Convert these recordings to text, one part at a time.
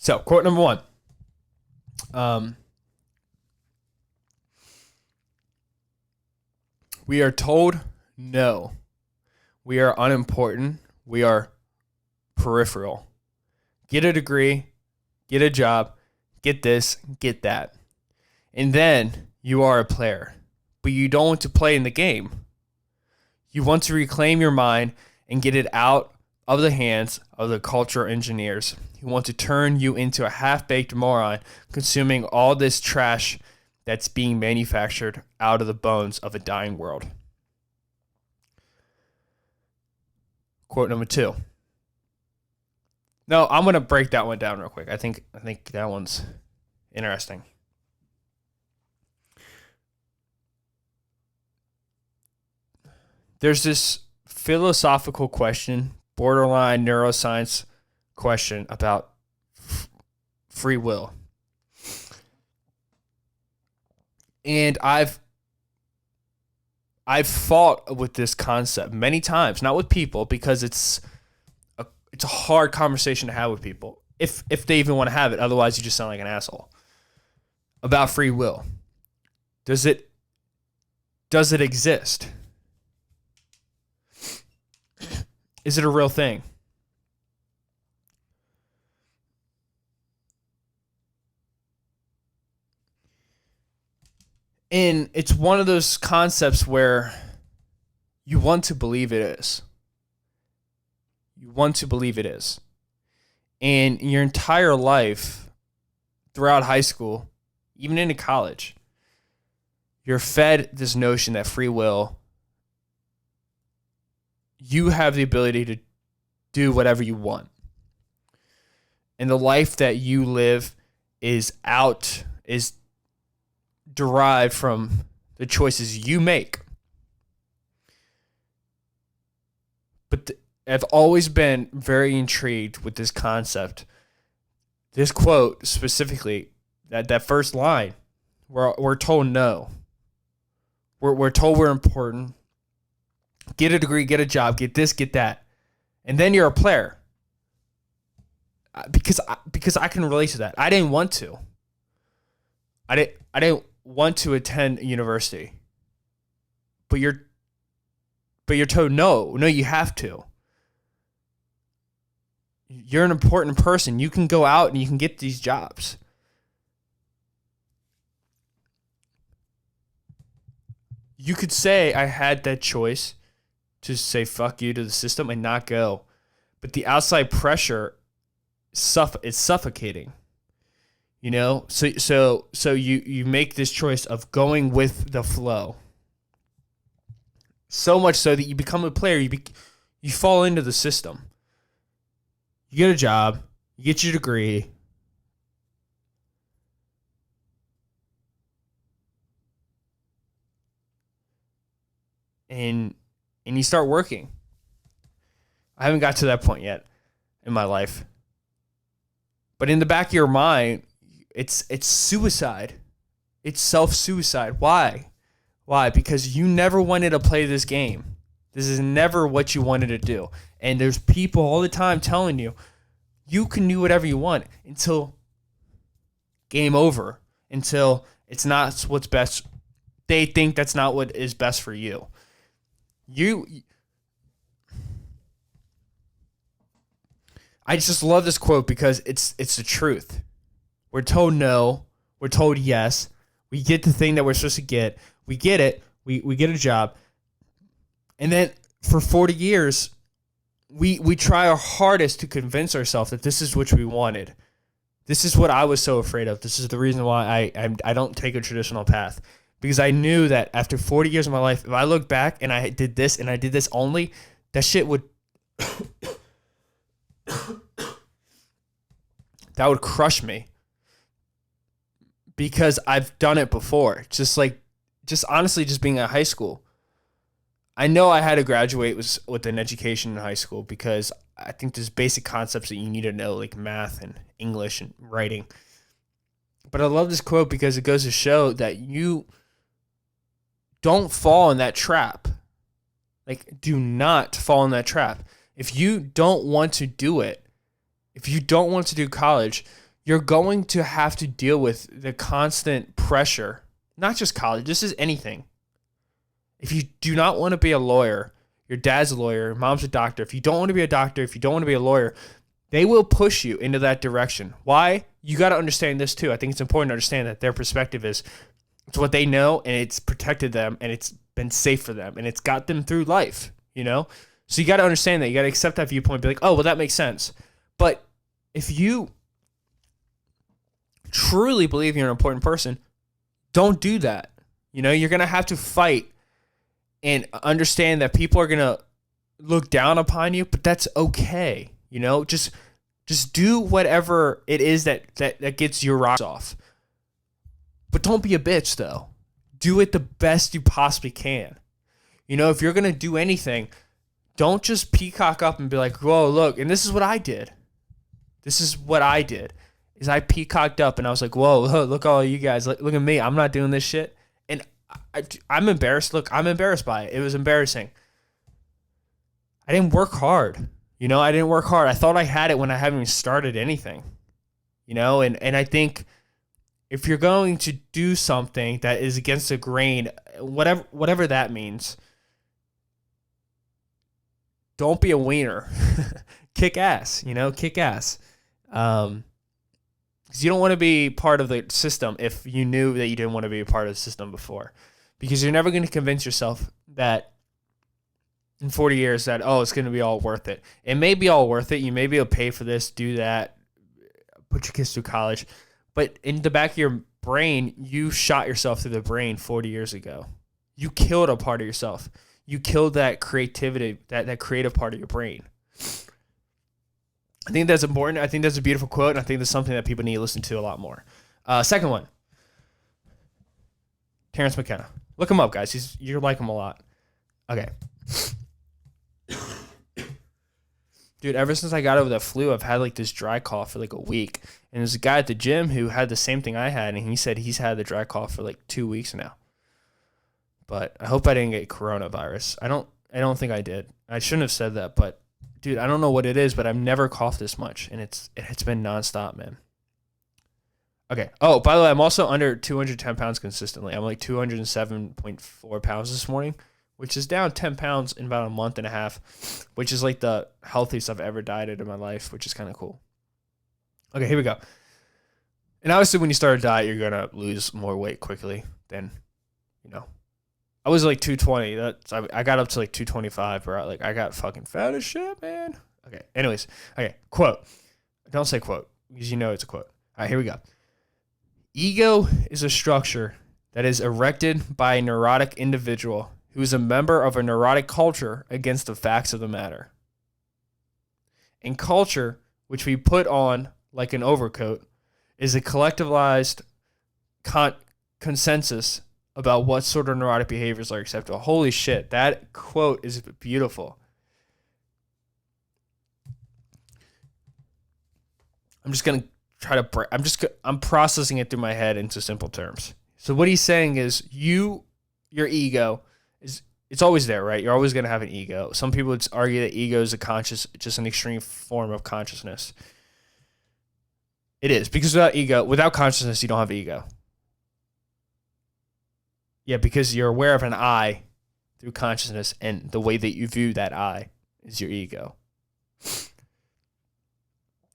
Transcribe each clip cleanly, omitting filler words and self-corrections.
So, quote number one. We are told no. We are unimportant. We are peripheral. Get a degree, get a job, get this, get that. And then you are a player. But you don't want to play in the game. You want to reclaim your mind and get it out of the hands of the cultural engineers who want to turn you into a half-baked moron consuming all this trash that's being manufactured out of the bones of a dying world. Quote number two. No, I'm going to break that one down real quick. I think that one's interesting. There's this philosophical question, borderline neuroscience question about free will. And I've fought with this concept many times, not with people, because it's a hard conversation to have with people, if they even want to have it. Otherwise, you just sound like an asshole. About free will. Does it exist? Is it a real thing? And it's one of those concepts where you want to believe it is. You want to believe it is. And your entire life, throughout high school, even into college, you're fed this notion that free will, you have the ability to do whatever you want. And the life that you live is derived from the choices you make. But I've always been very intrigued with this concept. This quote specifically, that first line, we're told no. We're told we're important. Get a degree, get a job, get this, get that. And then you're a player. Because I can relate to that. I didn't want to. I didn't want to attend university. But you're told no, you have to. You're an important person. You can go out and you can get these jobs. You could say I had that choice to say fuck you to the system and not go. But the outside pressure is suffocating. You know? So you make this choice of going with the flow. So much so that you become a player, you fall into the system. You get a job, you get your degree, and you start working. I haven't got to that point yet in my life. But in the back of your mind, it's suicide. It's self-suicide. Why? Why? Because you never wanted to play this game. This is never what you wanted to do. And there's people all the time telling you, you can do whatever you want until game over, until it's not what's best. They think that's not what is best for you. I just love this quote because it's the truth. We're told no. We're told yes. We get the thing that we're supposed to get. We get it. We get a job. And then for 40 years, we try our hardest to convince ourselves that this is what we wanted. This is what I was so afraid of. This is the reason why I don't take a traditional path. Because I knew that after 40 years of my life, if I look back and I did this and I did this only, that shit would that would crush me. Because I've done it before. Just honestly being in high school. I know I had to graduate with an education in high school because I think there's basic concepts that you need to know, like math and English and writing. But I love this quote because it goes to show that you don't fall in that trap. Like, do not fall in that trap. If you don't want to do it, if you don't want to do college, you're going to have to deal with the constant pressure, not just college, this is anything. If you do not want to be a lawyer, your dad's a lawyer, your mom's a doctor. If you don't want to be a doctor, if you don't want to be a lawyer, they will push you into that direction. Why? You got to understand this too. I think it's important to understand that their perspective is it's what they know, and it's protected them, and it's been safe for them, and it's got them through life, you know? So you got to understand that. You got to accept that viewpoint, be like, oh, well, that makes sense. But if you truly believe you're an important person, don't do that. You know, you're going to have to fight and understand that people are going to look down upon you, but that's okay. You know, just do whatever it is that gets your rocks off. But don't be a bitch, though. Do it the best you possibly can. You know, if you're going to do anything, don't just peacock up and be like, whoa, look, and this is what I did. This is what I did, is I peacocked up and I was like, whoa, look all you guys, look at me. I'm not doing this shit. And I'm embarrassed. Look, I'm embarrassed by it. It was embarrassing. I didn't work hard. You know, I didn't work hard. I thought I had it when I haven't even started anything. You know, and I think if you're going to do something that is against the grain, whatever that means, don't be a wiener. Kick ass, you know, kick ass. Because you don't want to be part of the system if you knew that you didn't want to be a part of the system before. Because you're never going to convince yourself that in 40 years that, oh, it's going to be all worth it. It may be all worth it. You may be able to pay for this, do that, put your kids through college. But in the back of your brain, you shot yourself through the brain 40 years ago. You killed a part of yourself. You killed that creativity, that creative part of your brain. I think that's important. I think that's a beautiful quote, and I think that's something that people need to listen to a lot more. Second one, Terrence McKenna. Look him up, guys. You'll like him a lot. Okay. Dude, ever since I got over the flu, I've had like this dry cough for like a week. And there's a guy at the gym who had the same thing I had, and he said he's had the dry cough for like 2 weeks now. But I hope I didn't get coronavirus. I don't think I did. I shouldn't have said that, but dude, I don't know what it is, but I've never coughed this much, and it's been nonstop, man. Okay. Oh, by the way, I'm also under 210 pounds consistently. I'm like 207.4 pounds this morning, which is down 10 pounds in about a month and a half, which is like the healthiest I've ever dieted in my life, which is kind of cool. Okay, here we go. And obviously when you start a diet, you're going to lose more weight quickly than, you know. I was like 220. I got up to like 225, bro. Like, I got fucking fat as shit, man. Okay, anyways. Okay, quote. Don't say quote, because you know it's a quote. All right, here we go. Ego is a structure that is erected by a neurotic individual who is a member of a neurotic culture against the facts of the matter. And culture, which we put on like an overcoat, is a collectivized consensus about what sort of neurotic behaviors are acceptable. Holy shit, that quote is beautiful. I'm just going to try to I'm processing it through my head into simple terms. So what he's saying is your ego it's always there, right? You're always going to have an ego. Some people would argue that ego is just an extreme form of consciousness. It is, because without consciousness, you don't have ego. Yeah, because you're aware of an I through consciousness, and the way that you view that I is your ego.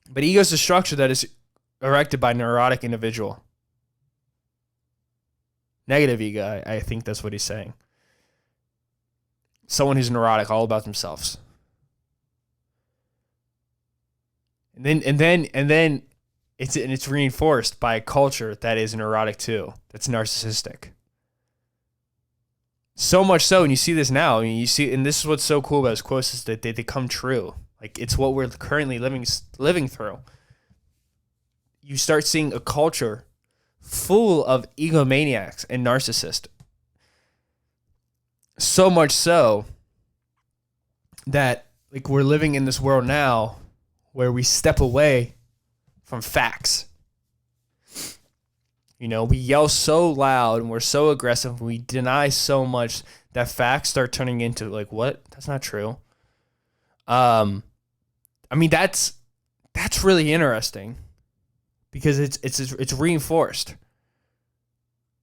But ego is a structure that is erected by a neurotic individual. Negative ego, I think that's what he's saying. Someone who's neurotic, all about themselves. And then it's reinforced by a culture that is neurotic too. That's narcissistic. So much so, and you see this now. I mean, you see, and this is what's so cool about his quotes is that they come true. Like, it's what we're currently living through. You start seeing a culture full of egomaniacs and narcissists. So much so that like we're living in this world now where we step away from facts. You know, we yell so loud and we're so aggressive. We deny so much that facts start turning into like, what? That's not true. I mean, that's really interesting because it's reinforced.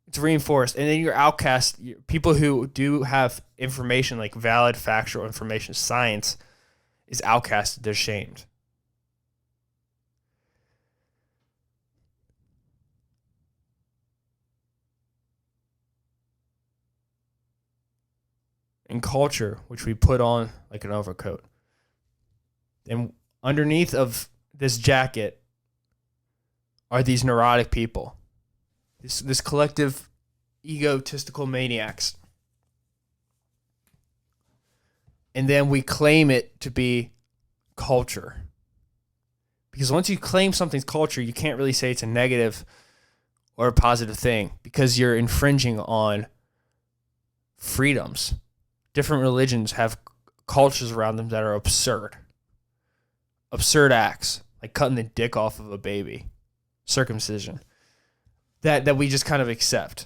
It's reinforced, and then you're outcast. People who do have information, like valid, factual information, science, is outcasted. They're shamed. And culture, which we put on like an overcoat. And underneath of this jacket are these neurotic people. This collective egotistical maniacs. And then we claim it to be culture. Because once you claim something's culture, you can't really say it's a negative or a positive thing, because you're infringing on freedoms. Different religions have cultures around them that are absurd. Absurd acts, like cutting the dick off of a baby, circumcision, that we just kind of accept.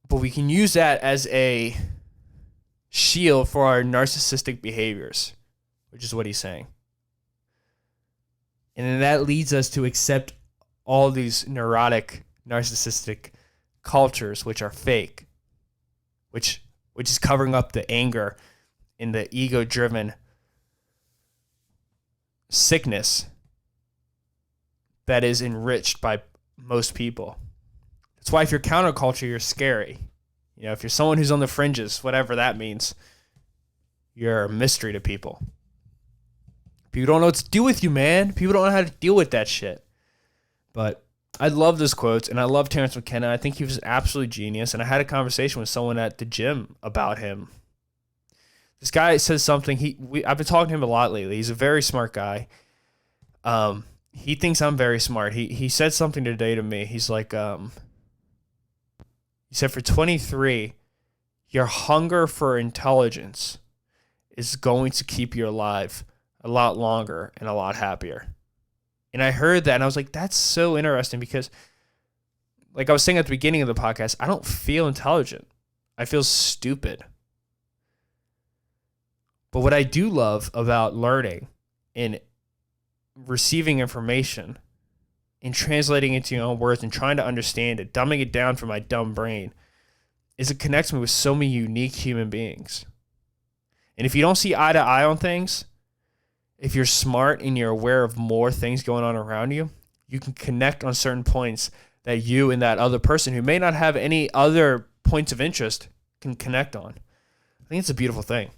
But we can use that as a shield for our narcissistic behaviors, which is what he's saying. And then that leads us to accept all these neurotic, narcissistic cultures, which are fake, which is covering up the anger and the ego-driven sickness that is enriched by most people. That's why if you're counterculture, you're scary. You know, if you're someone who's on the fringes, whatever that means, you're a mystery to people. People don't know what to do with you, man. People don't know how to deal with that shit. But I love those quotes, and I love Terrence McKenna. I think he was absolutely genius, and I had a conversation with someone at the gym about him. This guy says something. I've been talking to him a lot lately. He's a very smart guy. He thinks I'm very smart. He said something today to me. He's like, he said for 23, your hunger for intelligence is going to keep you alive a lot longer and a lot happier. And I heard that, and I was like, that's so interesting, because like I was saying at the beginning of the podcast, I don't feel intelligent. I feel stupid. But what I do love about learning and receiving information and translating it into your own words and trying to understand it, dumbing it down for my dumb brain, is it connects me with so many unique human beings. And if you don't see eye to eye on things, if you're smart and you're aware of more things going on around you, you can connect on certain points that you and that other person who may not have any other points of interest can connect on. I think it's a beautiful thing.